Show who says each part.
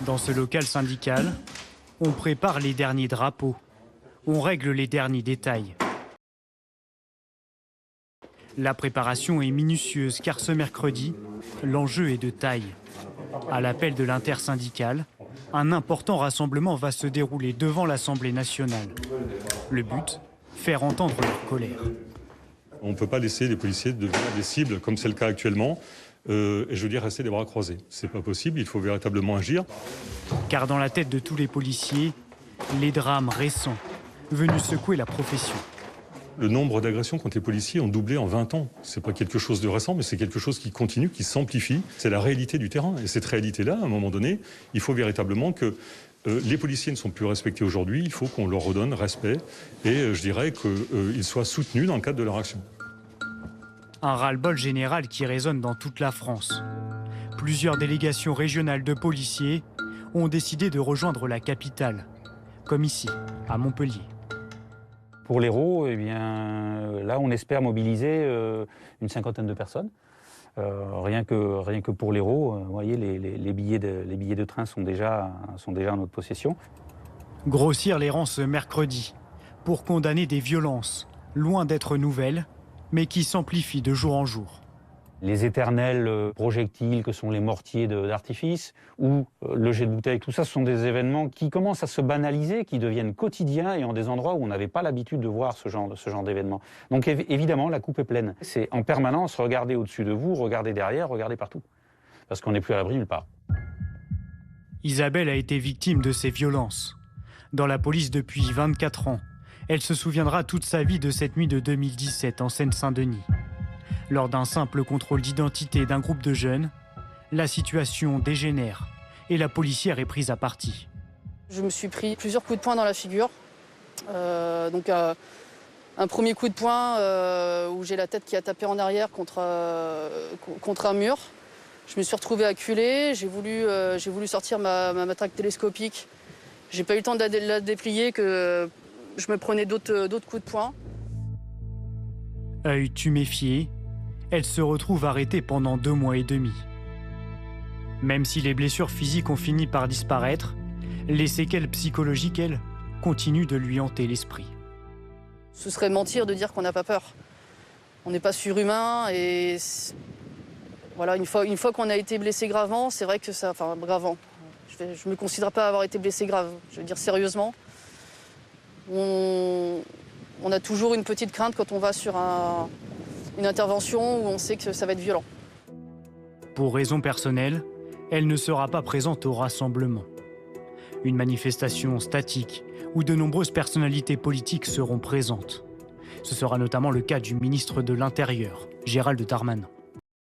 Speaker 1: Dans ce local syndical, on prépare les derniers drapeaux, on règle les derniers détails. La préparation est minutieuse car ce mercredi, l'enjeu est de taille. À l'appel de l'intersyndicale, un important rassemblement va se dérouler devant l'Assemblée nationale. Le but, faire entendre leur colère.
Speaker 2: On ne peut pas laisser les policiers devenir des cibles comme c'est le cas actuellement. Et je veux dire rester les bras croisés. C'est pas possible, il faut véritablement agir.
Speaker 1: Car dans la tête de tous les policiers, les drames récents, venus secouer la profession.
Speaker 2: Le nombre d'agressions contre les policiers ont doublé en 20 ans. C'est pas quelque chose de récent, mais c'est quelque chose qui continue, qui s'amplifie. C'est la réalité du terrain. Et cette réalité-là, à un moment donné, il faut véritablement que les policiers ne sont plus respectés aujourd'hui. Il faut qu'on leur redonne respect et je dirais qu'ils soient soutenus dans le cadre de leur action.
Speaker 1: Un ras-le-bol général qui résonne dans toute la France. Plusieurs délégations régionales de policiers ont décidé de rejoindre la capitale, comme ici, à Montpellier.
Speaker 3: Pour l'Hérault, eh bien, là, on espère mobiliser une cinquantaine de personnes. Rien que pour l'Hérault, vous voyez, les billets de train sont déjà en notre possession.
Speaker 1: Grossir les rangs ce mercredi pour condamner des violences, loin d'être nouvelles, mais qui s'amplifient de jour en jour.
Speaker 3: Les éternels projectiles que sont les mortiers d'artifice ou le jet de bouteille, tout ça, ce sont des événements qui commencent à se banaliser, qui deviennent quotidiens et en des endroits où on n'avait pas l'habitude de voir ce genre d'événements. Donc évidemment, la coupe est pleine. C'est en permanence, regardez au-dessus de vous, regardez derrière, regardez partout. Parce qu'on n'est plus à l'abri nulle part.
Speaker 1: Isabelle a été victime de ces violences. Dans la police depuis 24 ans, elle se souviendra toute sa vie de cette nuit de 2017 en Seine-Saint-Denis. Lors d'un simple contrôle d'identité d'un groupe de jeunes, la situation dégénère et la policière est prise à partie.
Speaker 4: Je me suis pris plusieurs coups de poing dans la figure. Un premier coup de poing où j'ai la tête qui a tapé en arrière contre un mur. Je me suis retrouvé acculé, j'ai voulu sortir ma matraque télescopique. J'ai pas eu le temps de la déplier que je me prenais d'autres coups de poing.
Speaker 1: Œil tuméfié, elle se retrouve arrêtée pendant 2 mois et demi. Même si les blessures physiques ont fini par disparaître, les séquelles psychologiques, elles, continuent de lui hanter l'esprit.
Speaker 4: Ce serait mentir de dire qu'on n'a pas peur. On n'est pas surhumain et voilà, une fois qu'on a été blessé gravement, c'est vrai que ça, enfin gravement. Je me considère pas avoir été blessé grave. Je veux dire sérieusement, on a toujours une petite crainte quand on va sur une intervention où on sait que ça va être violent.
Speaker 1: Pour raison personnelle, elle ne sera pas présente au rassemblement. Une manifestation statique où de nombreuses personnalités politiques seront présentes. Ce sera notamment le cas du ministre de l'Intérieur, Gérald Darmanin.